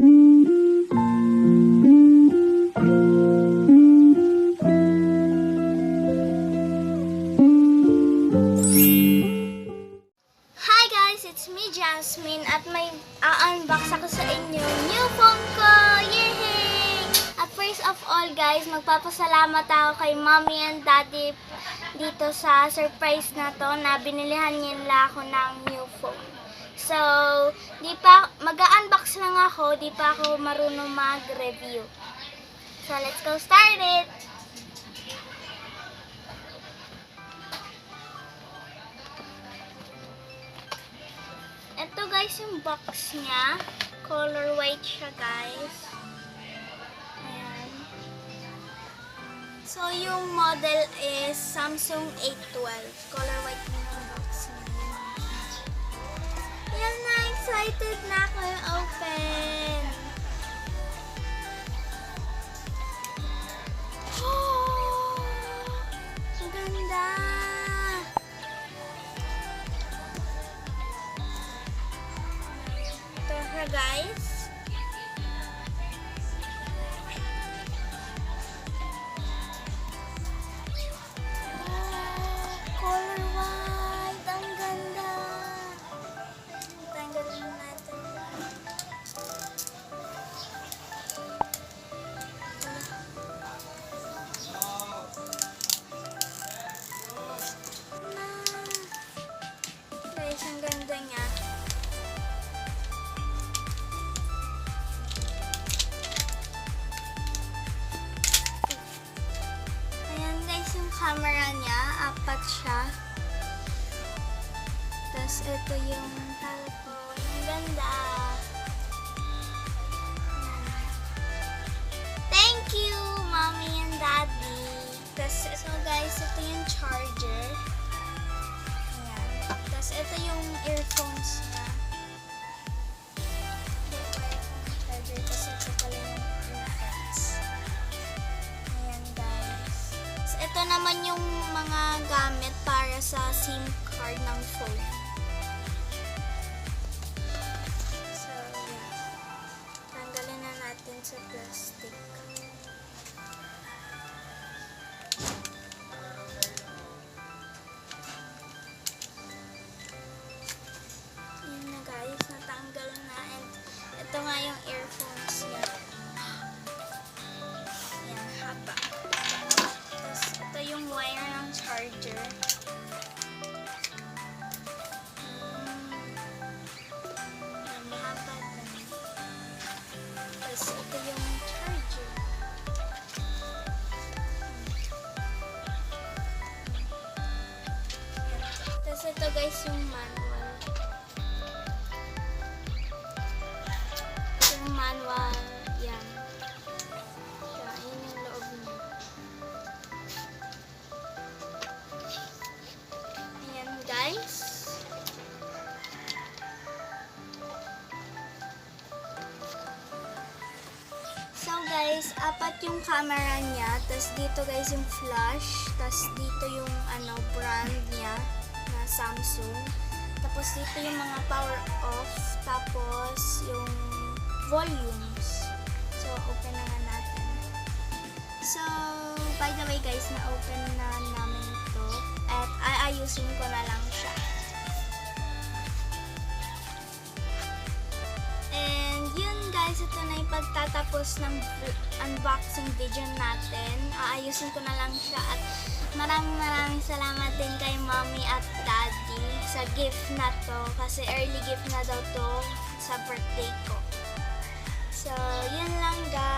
Hi guys, it's me Jasmine at may unbox ako sa inyo new phone ko! Yay! At first of all guys, magpapasalamat ako kay mommy and daddy dito sa surprise na to na binilihan nila ako ng new phone. So, mag-unbox lang ako, di pa ako marunong mag-review. So, let's go start it! Ito guys yung box niya. Color white siya guys. Ayan. So yung model is Samsung A12. Color white na yung box niya. Yan na, excited na ako yung open. Oh! Ang ganda! Guys, color white, ang ganda. Tanggalin natin. Guys, ang ganda niya. Camera niya, apat siya. Tapos ito yung telephone. Ang ganda. Thank you, mommy and daddy. Tapos so guys, ito yung charger. Ayan. Tapos ito yung earphones niya. Charger. Tapos ito pala yung earphones. Ayan guys. Ito naman yung mga gamit para sa SIM card ng phone. So, yeah. Tanggalin na natin sa plastic. Yun na guys, natanggal na. And ito nga yung earphones niya. Ayan, haba. Ito yung wire ng charger. Mahaba na. Tapos ito yung charger. Tapos ito guys yung manual. Ito yung manual. Yan. Yan yung loob niya. Guys. So guys, apat yung camera niya. Tapos dito guys yung flash. Tapos dito yung brand niya na Samsung. Tapos dito yung mga power off. Tapos yung volumes. So open na nga natin. So by the way guys, na-open na namin ito. At aayusin ko na lang siya. And yun guys, ito na yung pagtatapos ng unboxing video natin. Aayusin ko na lang siya. At maraming salamat din kay mommy at daddy sa gift na to. Kasi early gift na daw to sa birthday ko. So yun lang guys.